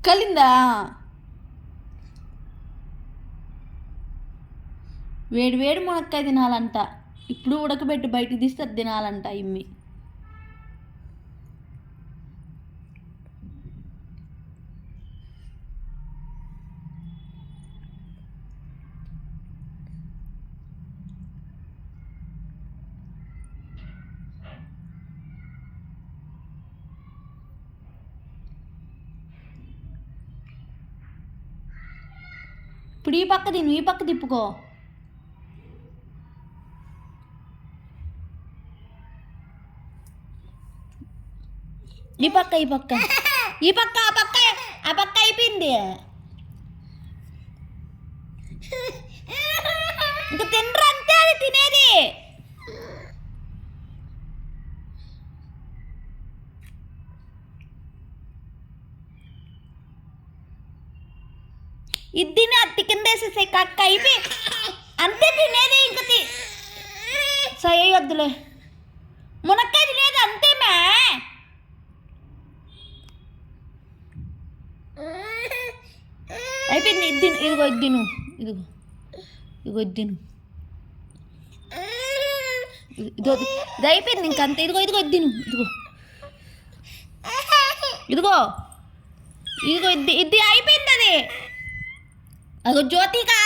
కలిందా? వేడి వేడి మునక్కాయ తినాలంట. ఇప్పుడు ఉడకబెట్టి బయటికి తీస్తే తినాలంట ఇమ్మి. ఇప్పుడు ఈ పక్క తిను, ఈ పక్క తిప్పుకో. ఈ పక్క ఈ పక్క ఈ పక్క ఆ పక్క ఆ పక్క అయిపోయింది. ఇంకా తినరు అంతే, అది తినేది. ఇది తిని అత్తి కింద వేసేసే కక్క అయిపోయి అంతే తినేది. ఇంక వద్దులే, మునక్కాయ తినేది అంతే మే. అయిపోయింది. ఇది ఇదిగో ఇది తిను, ఇదిగో ఇదిగో ఇది తిను. ఇదిగో ఇది అయిపోయింది ఇంకంతే. ఇదిగో ఇదిగో ఇది తిను, ఇదిగో ఇదిగో ఇదిగో ఇది ఇది అయిపోయింది. అది అదిగో జ్యోతిగా